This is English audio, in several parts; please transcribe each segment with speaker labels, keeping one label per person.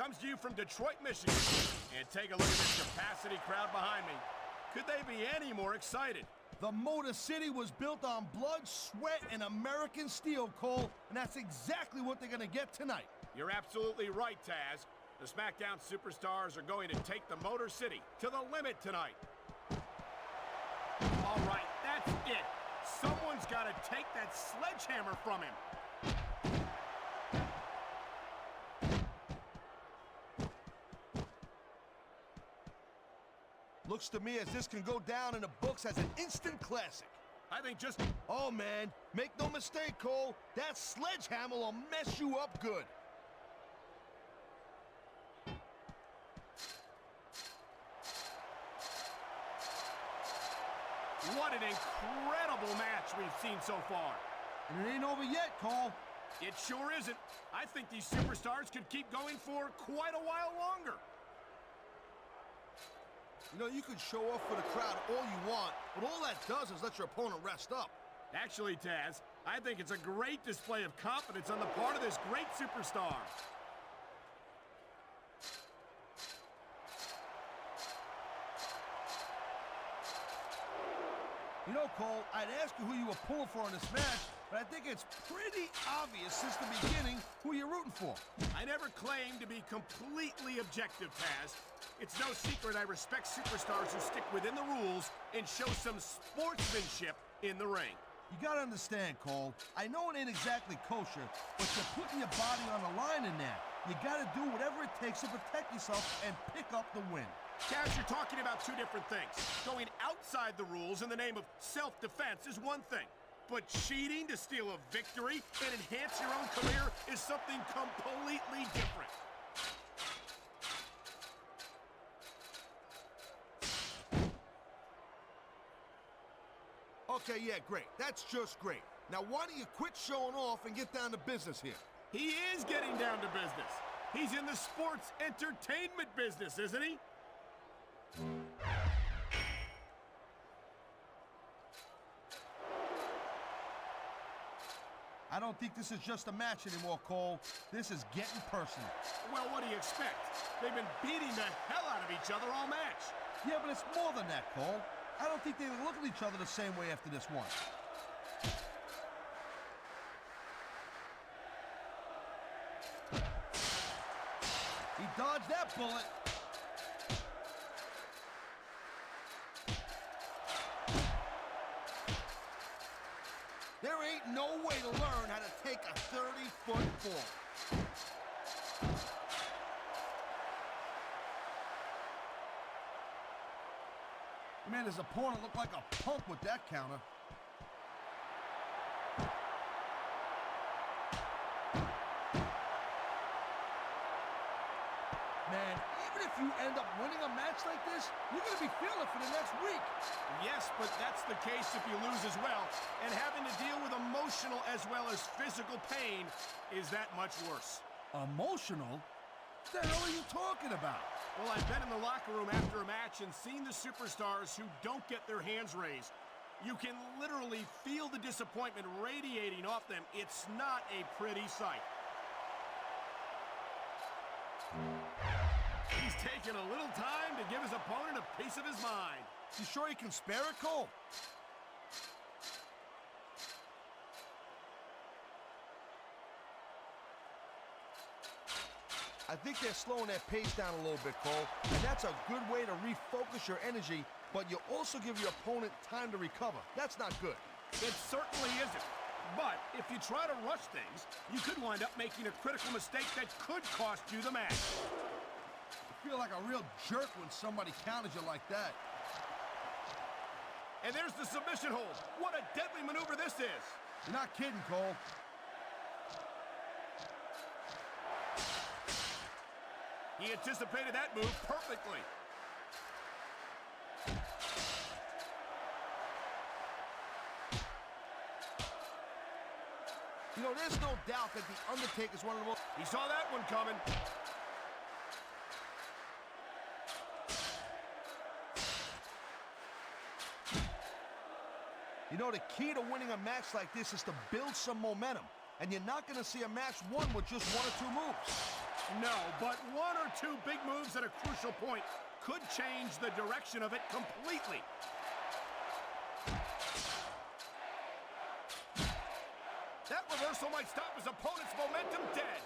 Speaker 1: comes to you from Detroit, Michigan. And take a look at this capacity crowd behind me. Could they be any more excited?
Speaker 2: The Motor City was built on blood, sweat, and American steel, Cole, and that's exactly what they're gonna get tonight.
Speaker 1: You're absolutely right, Taz. The SmackDown Superstars are going to take the Motor City to the limit tonight. All right, that's it. Someone's got to take that sledgehammer from him.
Speaker 2: Looks to me as this can go down in the books as an instant classic.
Speaker 1: I think just...
Speaker 2: Oh, man, make no mistake, Cole. That sledgehammer will mess you up good.
Speaker 1: What an incredible match we've seen so far.
Speaker 2: And it ain't over yet, Cole.
Speaker 1: It sure isn't. I think these superstars could keep going for quite a while longer.
Speaker 2: You know, you can show off for the crowd all you want, but all that does is let your opponent rest up.
Speaker 1: Actually, Taz, I think it's a great display of confidence on the part of this great superstar.
Speaker 2: You know, Cole, I'd ask you who you were pulling for in this match, but I think it's pretty obvious since the beginning who you're rooting for.
Speaker 1: I never claimed to be completely objective, Taz. It's no secret I respect superstars who stick within the rules and show some sportsmanship in the ring.
Speaker 2: You gotta understand, Cole, I know it ain't exactly kosher, but you're putting your body on the line in there. You gotta do whatever it takes to protect yourself and pick up the win.
Speaker 1: Taz, you're talking about two different things. Going outside the rules in the name of self-defense is one thing, but cheating to steal a victory and enhance your own career is something completely different.
Speaker 2: Okay, yeah, great. That's just great. Now, why don't you quit showing off and get down to business here?
Speaker 1: He is getting down to business. He's in the sports entertainment business, isn't he?
Speaker 2: I don't think this is just a match anymore, Cole. This is getting personal.
Speaker 1: Well, what do you expect? They've been beating the hell out of each other all match.
Speaker 2: Yeah, but it's more than that, Cole. I don't think they look at each other the same way after this one. He dodged that bullet. There ain't no way to learn how to take a 30-foot fall. Man, his opponent looked like a punk with that counter. Man, even if you end up winning a match like this, you're going to be feeling it for the next week.
Speaker 1: Yes, but that's the case if you lose as well. And having to deal with emotional as well as physical pain is that much worse.
Speaker 2: Emotional? What the hell are you talking about?
Speaker 1: Well, I've been in the locker room after a match and seen the superstars who don't get their hands raised. You can literally feel the disappointment radiating off them. It's not a pretty sight. He's taking a little time to give his opponent a piece of his mind.
Speaker 2: You sure he can spare it, Cole? I think they're slowing their pace down a little bit, Cole, and that's a good way to refocus your energy, but you also give your opponent time to recover. That's not good.
Speaker 1: It certainly isn't. But if you try to rush things, you could wind up making a critical mistake that could cost you the match.
Speaker 2: I feel like a real jerk when somebody counters you like that.
Speaker 1: And there's the submission hold. What a deadly maneuver this is.
Speaker 2: You're not kidding, Cole.
Speaker 1: He anticipated that move perfectly.
Speaker 2: You know, there's no doubt that The Undertaker's one of the most...
Speaker 1: He saw that one coming.
Speaker 2: You know, the key to winning a match like this is to build some momentum. and you're not going to see a match won with just one or two moves.
Speaker 1: No, but one or two big moves at a crucial point could change the direction of it completely. That reversal might stop his opponent's momentum dead.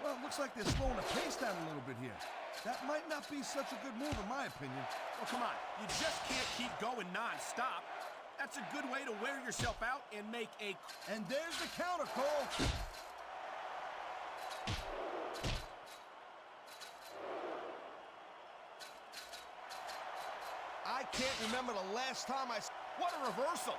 Speaker 2: Well, it looks like they're slowing the pace down a little bit here. That might not be such a good move, in my opinion.
Speaker 1: Well, come on. You just can't keep going non-stop. That's a good way to wear yourself out and make a...
Speaker 2: And there's the counter, Cole. I can't remember the last time I...
Speaker 1: What a reversal!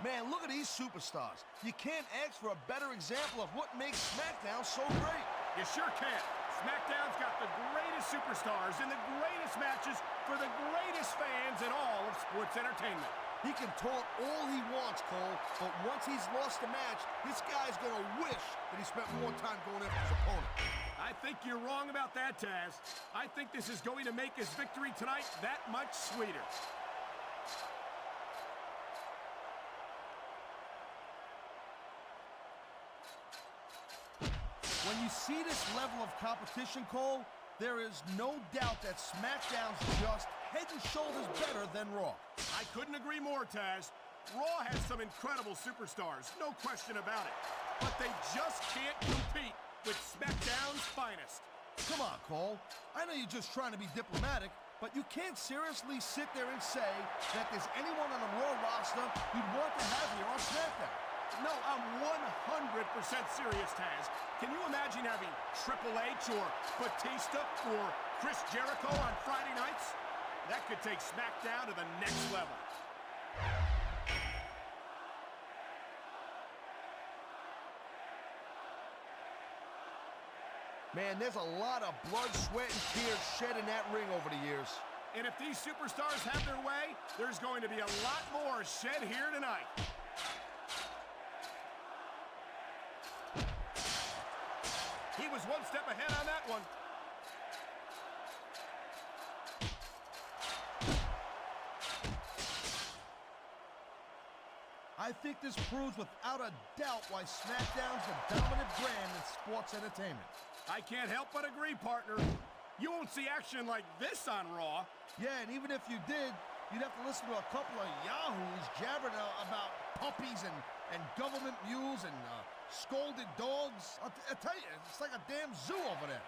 Speaker 2: Man, look at these superstars. You can't ask for a better example of what makes SmackDown so great.
Speaker 1: You sure can. SmackDown's got the greatest superstars in the greatest matches for the greatest fans in all of sports entertainment.
Speaker 2: He can talk all he wants, Cole, but once he's lost the match, this guy's gonna wish that he spent more time going after his opponent.
Speaker 1: I think you're wrong about that, Taz. I think this is going to make his victory tonight that much sweeter.
Speaker 2: When you see this level of competition, Cole, there is no doubt that SmackDown's just head and shoulders better than Raw.
Speaker 1: I couldn't agree more, Taz. Raw has some incredible superstars, no question about it. But they just can't compete with SmackDown's finest.
Speaker 2: Come on, Cole. I know you're just trying to be diplomatic, but you can't seriously sit there and say that there's anyone on the Raw roster you'd want to have here on SmackDown.
Speaker 1: No, I'm 100% serious, Taz. Can you imagine having Triple H or Batista or Chris Jericho on Friday nights? That could take SmackDown to the next level.
Speaker 2: Man, there's a lot of blood, sweat, and tears shed in that ring over the years.
Speaker 1: And if these superstars have their way, there's going to be a lot more shed here tonight. He was one step ahead on that one.
Speaker 2: I think this proves without a doubt why SmackDown's the dominant brand in sports entertainment.
Speaker 1: I can't help but agree, partner. You won't see action like this on Raw.
Speaker 2: Yeah, and even if you did, you'd have to listen to a couple of yahoos jabbering about puppies and government mules and scolded dogs. I'll tell you, it's like a damn zoo over there.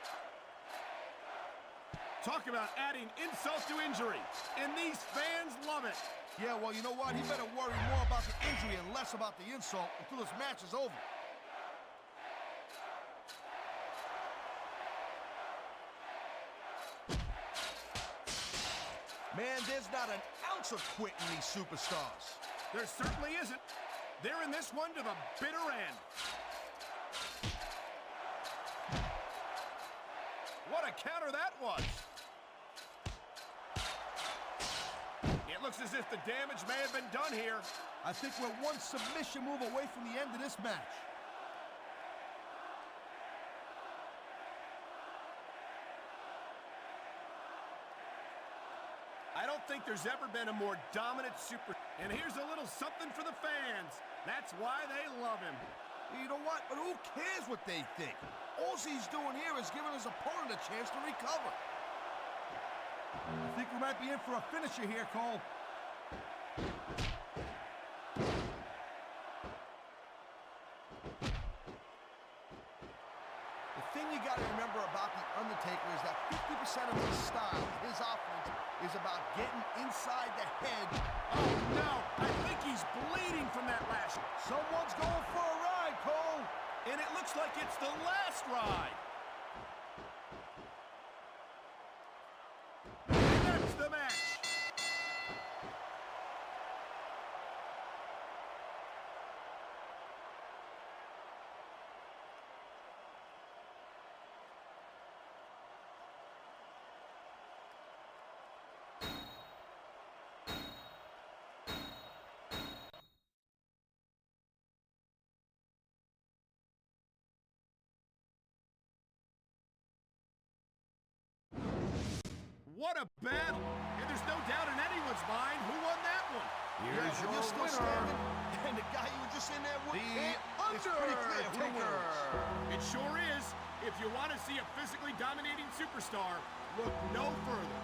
Speaker 1: Talk about adding insult to injury, and these fans love it.
Speaker 2: Yeah, well, you know what? He better worry more about the injury and less about the insult until this match is over. Man, there's not an ounce of quit in these superstars.
Speaker 1: There certainly isn't. They're in this one to the bitter end. What a counter that was. It looks as if the damage may have been done here.
Speaker 2: I think we're one submission move away from the end of this match.
Speaker 1: I don't think there's ever been a more dominant super... And here's a little something for the fans. That's why they love him.
Speaker 2: You know what? But who cares what they think? All he's doing here is giving his opponent a chance to recover. I think we might be in for a finisher here, Cole. The thing you got to remember about The Undertaker is that 50% of his style, his offense, is about getting inside the head.
Speaker 1: Oh, no! I think he's bleeding from that lash.
Speaker 2: Someone's going for a ride, Cole.
Speaker 1: And it looks like it's the last ride. What a battle. And there's no doubt in anyone's mind who won that one.
Speaker 3: Here's
Speaker 2: you're
Speaker 3: your
Speaker 2: still
Speaker 3: winner,
Speaker 2: standing, and the guy you were just in there with, it's pretty clear who wins.
Speaker 1: It sure is. If you want to see a physically dominating superstar, look no further.